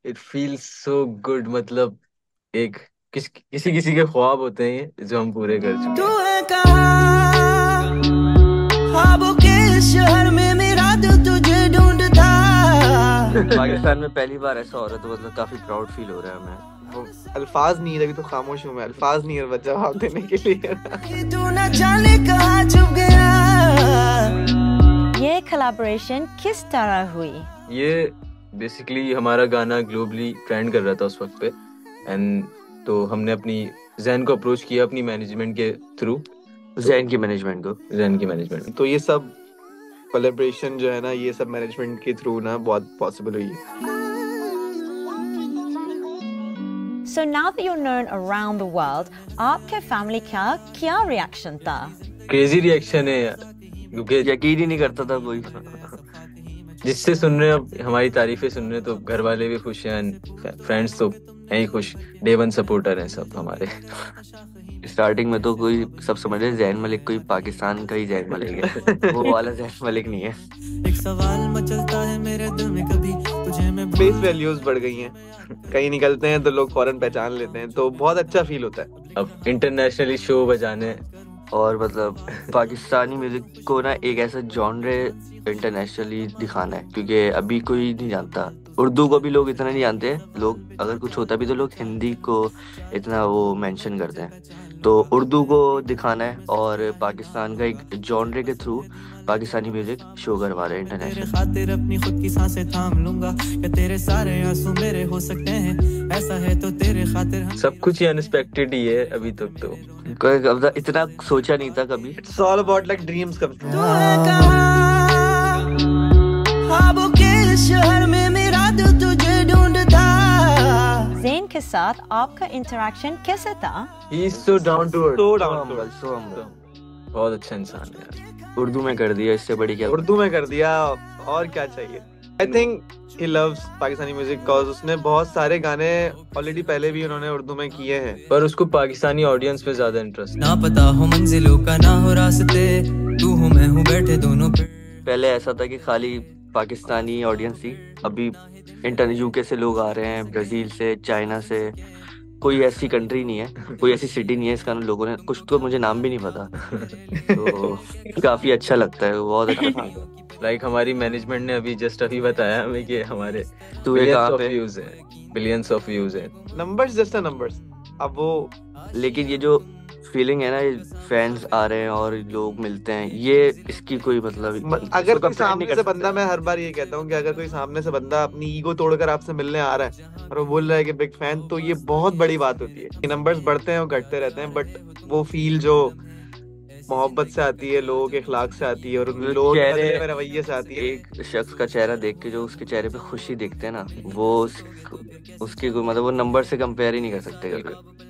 It feels so good, मतलब एक किसी किसी के ख्वाब होते हैं ये जो हम पूरे कर चुके तू हैं। है कहाँ ख्वाबों के इस शहर में, मेरा दिल तुझे ढूंढता। पाकिस्तान में पहली बार ऐसा हो रहा है तो मतलब काफी प्राउड फील हो रहा है हमें। वो अल्फाज नहीं है, अभी तो खामोश हूँ मैं, अल्फाज नहीं है जवाब देने के लिए। तू न जाने कहाँ छुप गया। ये कोलैबोरेशन किस तरह हुई? ये बेसिकली हमारा गाना ग्लोबली ट्रेंड कर रहा था उस वक्त पे, एंड तो हमने अपनी जैन को अप्रोच किया अपनी मैनेजमेंट के थ्रू। जैन की मैनेजमेंट को। जैन की मैनेजमेंट। तो ये सब कोलैबोरेशन जो है ना, ये सब मैनेजमेंट के थ्रू ना बहुत पॉसिबल हुई है। So now that you're known around the world, आपके फैमिली का क्या रिएक्शन था? क्रेजी रिएक्शन है यार, क्योंकि यकीन ही नहीं करता था कोई। जिससे सुन रहे हैं अब हमारी तारीफें सुन रहे हैं तो घर वाले भी खुश हैं, फ्रेंड्स तो हैं ही खुश, डे वन सपोर्टर हैं सब हमारे। स्टार्टिंग में तो कोई सब समझ रहे जैन मलिक कोई पाकिस्तान का ही जैन मलिक है, वो वाला जैन मलिक नहीं है। एक सवाल मचलता है मेरे दिल में, कभी तुझे मैं फेस वैल्यूज बढ़ गई हैं, कहीं निकलते हैं तो लोग फौरन पहचान लेते हैं, तो बहुत अच्छा फील होता है। अब इंटरनेशनली शो बजाने और मतलब पाकिस्तानी म्यूजिक को ना एक ऐसा जॉनरे इंटरनेशनली दिखाना है, क्योंकि अभी कोई नहीं जानता। उर्दू को भी लोग इतना नहीं जानते, लोग अगर कुछ होता भी तो लोग हिंदी को इतना वो मेंशन करते हैं। तो उर्दू को दिखाना है और पाकिस्तान का एक जॉनरे के थ्रू पाकिस्तानी म्यूजिक शो करवा रहे हैं तेरे इंटरनेशनल। खातिर अपनी खुद की सांसें थाम लूंगा, क्या तेरे सारे आंसू मेरे हो सकते हैं, ऐसा है तो तेरे खातिर सब कुछ ही अनएक्सपेक्टेड ही है अभी तक तो। कोई इतना सोचा नहीं था कभी। It's all about like dreams come true. तू है कहाँ ख्वाबों के इस शहर में, मेरा दिल तुझे ढूंढता। ज़ेन के साथ आपका इंटरेक्शन कैसे था? He is so down to earth, so down to earth, so humble। बहुत अच्छा इंसान है यार। उर्दू में कर दिया, इससे बड़ी क्या। उर्दू में कर दिया, और क्या चाहिए। I think he loves Pakistani music cause उसने बहुत सारे गाने ऑलरेडी पहले भी उन्होंने उर्दू में किए हैं, पर उसको पाकिस्तानी ऑडियंस में ज्यादा इंटरेस्ट ना पता हो मंजिलों का, ना हो रास्ते, तू हूँ मैं हूँ बैठे दोनों पे। पहले ऐसा था कि खाली पाकिस्तानी ऑडियंस थी, अभी इंटरनेट यूके से लोग आ रहे हैं, ब्राजील से, चाइना से। कोई ऐसी कंट्री नहीं है, कोई ऐसी सिटी नहीं है इसका लोगों ने, कुछ तो मुझे नाम भी नहीं पता। तो काफी अच्छा लगता है, बहुत अच्छा था। लाइक हमारी मैनेजमेंट ने अभी जस्ट अभी बताया हमें कि हमारे तू ये कहाँ पे। व्यूज है, बिलियंस ऑफ व्यूज है। Numbers just numbers. अब वो लेकिन ये जो फीलिंग है ना, ये फैंस आ रहे हैं और लोग मिलते हैं, ये इसकी कोई मतलब अगर इसको कोई compare नहीं सामने कर से सकते। बंदा, मैं हर बार ये कहता हूँ कि अगर कोई सामने से बंदा अपनी ईगो तोड़कर आपसे मिलने आ रहा है और वो बोल रहा है कि बिग फैन, तो ये बहुत बड़ी बात होती है। नंबर्स बढ़ते हैं और घटते रहते हैं, बट वो फील जो मोहब्बत से आती है, लोगों के अखलाक से आती है और उन जो लोगों के चेहरे- बदले में रवैये से आती है। एक शख्स का चेहरा देख के जो उसके चेहरे पे खुशी दिखते हैं ना, वो उसकी कोई मतलब वो नंबर से कंपेयर ही नहीं कर सकते कभी।